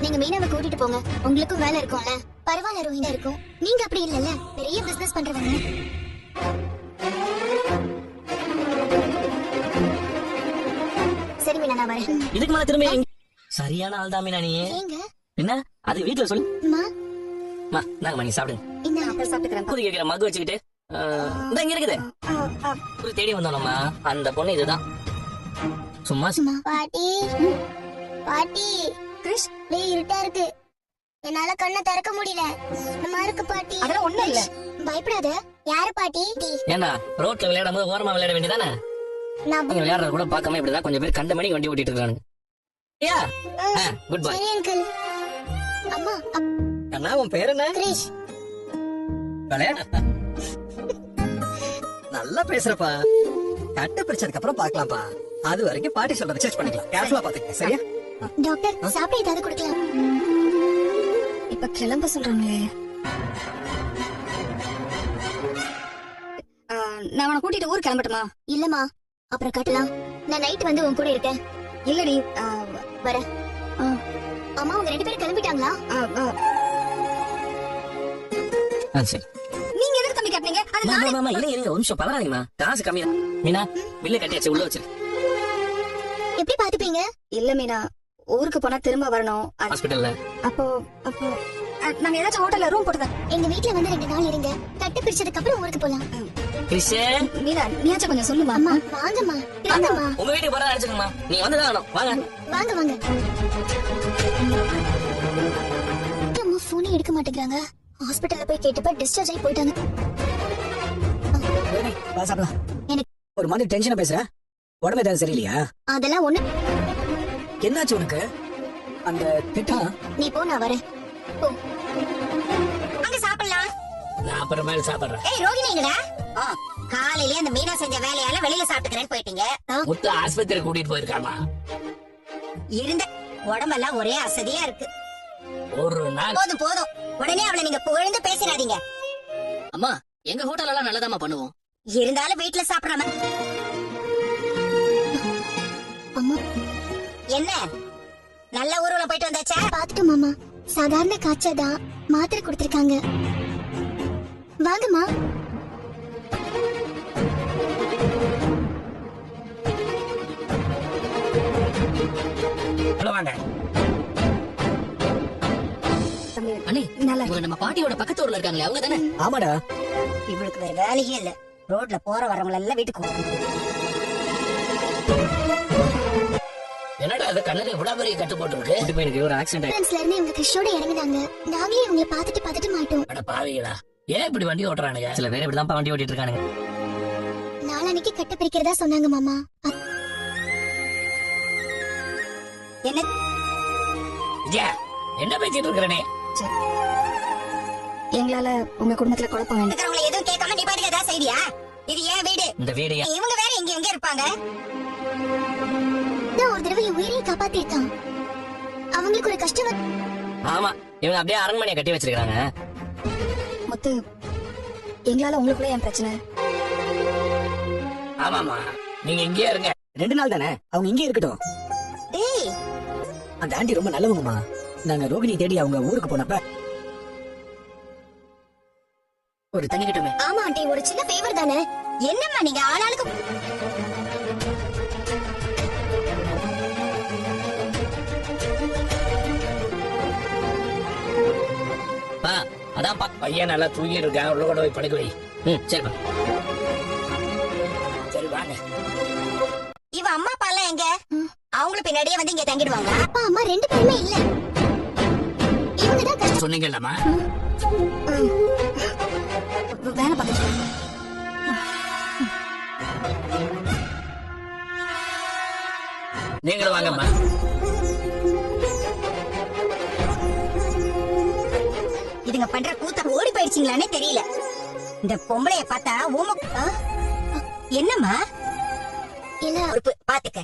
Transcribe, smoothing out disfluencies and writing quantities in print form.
நீங்க மீனாவை கூட்டிட்டு போங்க, உங்களுக்கும் வேலை இருக்கும்ல. பரவாயில்ல ரோஹிணி இருக்கும், நீங்க அப்படி இல்லல்ல, பெரிய பிசினஸ் பண்றவங்க. சரி மீனா, நான் வரேன். இதுக்கு மேல திரும்பி சரியான ஆள் தான் மீனா நீ. என்ன அது வீட்டுல சொல்லு. நாங்க மணி சாப்பிடுங்க. கேக்குற மகு வச்சுக்கிட்டு இங்க இருக்குது. ஒரு தேடி வந்தோம்மா, அந்த பொண்ணு இதுதான். சும்மா பாட்டி பாட்டி கிருஷ், இருட்டா இருக்கு, என்னால கண்ணை திறக்க முடியல. நம்ம இருக்கு பாட்டி. அதெல்லாம் ஒண்ணும் இல்ல, பயப்படாத. யாரு பாட்டி? ஏண்டா ரோட்ல விளையாடும் போது ஓரமா விளையாட வேண்டியதானே? நீங்க விளையாடுறது கூட பார்க்காம இப்படிதான் கொஞ்சம் பேர் கண்ட மணிக்கு வண்டி ஓட்டிட்டு இருக்காங்க. Good bye. சரி அங்கிள். அம்மா அண்ணா, உன் பேர் என்ன? கிருஷ். விளையாட நல்லா பேசுறப்பா. கட்ட பிரிச்சதுக்கு அப்புறம் பாக்கலாம்ப்பா. அது வரைக்கும் பாட்டி சொல்றத செக் பண்ணிக்கலாம். கேர்ஃபுல்லா பாத்துக்க, சரியா? டாக்டர், சாப்பிட ஏதாவது கொடுக்கலாம். இப்ப கிளம்ப சொல்றாங்களே. நான் அவனை கூட்டிட்டு ஊர் கிளம்பட்டுமா? இல்லம்மா, அப்புறம் கட்டலாம். நான் நைட் வந்து உன் கூட இருக்கேன். இல்லடி, வர. அம்மா, உங்க 2 பேரும் கிளம்பிட்டாங்களா? சரி. நீங்க எதுக்கு தம்பி கேட்டீங்க? அது நான் மாமா இல்ல, இருங்க ஒரு நிமிஷம். பரவாயில்லைங்கம்மா, காசு கம்மியா. மீனா, பில்ல கட்டியாச்சு, உள்ள வச்சிரு. எப்படி பாத்துப்பீங்க? இல்ல மீனா, ஊருக்கு போனா திரும்ப வரணும். ஹாஸ்பிடல்ல அப்போ அப்போ நாங்க ஏதாச்சும் ஹோட்டல்ல ரூம் போட்டுதான். எங்க வீட்ல வந்து 2 நாள் இருங்க, கட்டு பிரிச்சதுக்கு அப்புறம் ஊருக்கு போலாம். கிருஷ்ணன், மீனா, நீயாச்சும் கொஞ்சம் சொல்லுமா. அம்மா வாங்கம்மா, வாங்கம்மா. உங்க வீட்டுக்கு போறதா நினைச்சுக்கோமா, நீங்க வந்துதான் ஆகணும். வாங்க வாங்க வாங்க. அம்மா போனே எடுக்க மாட்டேங்கிறாங்க. ஹாஸ்பிடல்ல போய் கேட்டப்ப டிஸ்சார்ஜ் ஆகி போயிட்டாங்க. எனக்கு ஒரு மாதிரி டென்ஷனா பேசுற. உடம்பு ஏதாவது சரியில்லையா? அதெல்லாம் ஒண்ணு. என்னாச்சு உனக்கு? அந்த திட்டா? நீ போ, நான் வரேன். போ. அங்க சாப்பிடலாம். நான் அப்புறமா சாப்பிடுறேன். ஏய் ரோகிணிங்கடா, காலையில அந்த மீனா செஞ்ச வேலையால வெளியில சாப்பிட்டுக்கிறேன்னு போயிட்டீங்க. முத்து ஆஸ்பத்திரி கூட்டிட்டு போயிருக்காமா. இருந்த உடம்பெல்லாம் ஒரே அசதியா இருக்கு. ஒரு நாள் போதும் போதும், உடனே அவளை நீங்க புகழ்ந்து பேசிடாதீங்க. அம்மா, எங்க ஹோட்டல் எல்லாம் நல்லதாமா பண்ணுவோம். இருந்தாலும் வீட்டுல சாப்பிடாம. அம்மா, என்ன நல்ல ஊர்வலம் போயிட்டு வந்தாச்சா? பாத்துட்டு மாமா, சாதாரண காய்ச்சதான், மாத்திரை கொடுத்திருக்காங்க. வாங்கம்மா. வாங்க அண்ணே. நம்ம பாட்டியோட பக்கத்து ஊர்ல இருக்காங்களே, அவங்க தானே? ஆமாடா. இவளுக்கு வேற வேலையே இல்ல, ரோட்ல போற வரவங்க எல்லாம் வீட்டுக்கு. என்னடா அது கண்ணுல இவ்வளவு பெரிய கட்டு போட்டுருக்கு? எனக்கு ஒரு ஆக்சிடென்ட் இருந்து இவங்க கிருஷ்ணோட இறங்குனாங்க. நாங்களே இவங்களை பார்த்துட்டு மாட்டோம். அட பாவிகளா, ஏன் இப்படி வண்டி ஓட்டுறானுங்க? சில பேர் இப்படிதான் வண்டி ஓட்டிட்டு இருக்கானுங்க. நாளைக்கு கட்ட பிரிக்கிறதா சொன்னாங்க மாமா. என்ன என்ன பேசிட்டு இருக்கிறனே? எங்களால உங்க குடும்பத்துல குழப்பம் வேண்டாம். அவங்களை எதுவும் கேட்காம நீ பாட்டுக்கு ஏதாவது செய்றியா? இது ஏன் வீடு? இந்த வீடு இவங்க வேற எங்க இருப்பாங்க? நான் ஒரு தடவை உயிரை காப்பாத்திருக்கான். அவங்களுக்கு ஒரு கஷ்டம். ஆமா, இவங்க அப்படியே அரண்மனையை கட்டி வச்சிருக்காங்க. முத்து, எங்களால உங்களுக்குள்ள ஏன் பிரச்சனை? ஆமாமா, நீங்க இங்கேயே இருங்க. 2 நாள் தானே, அவங்க இங்கே இருக்கட்டும். டேய், அந்த ஆண்டி ரொம்ப நல்லவங்கம்மா. நாங்க ரோகிணி தேடி அவங்க ஊருக்கு போனப்ப ஒரு தண்ணி கிட்டமே. ஆமா ஆண்டி, ஒரு சின்ன ஃபேவர் தானே. என்னம்மா நீங்க ஆளாளுக்கு அதான் பையன் நல்லா தூங்கி இருக்கான், உள்ள கூட போய் படுக்க வை. சரிப்பா, சரி வாங்க. இவ அம்மா அப்பா எல்லாம் எங்க? அவங்களும் பின்னாடியே வந்து இங்க தங்கிடுவாங்க. அப்பா அம்மா 2 பேருமே இல்ல. இவங்கதான் கஷ்டம் சொன்னீங்கல்லம்மா. வேலை பார்க்க. நீங்களும் வாங்கம்மா. இதுங்க பண்ற கூத்த ஓடி போயிடுச்சுங்களானே தெரியல. இந்த பொம்பளைய பார்த்தா என்னம்மா? இல்ல பாத்துக்க.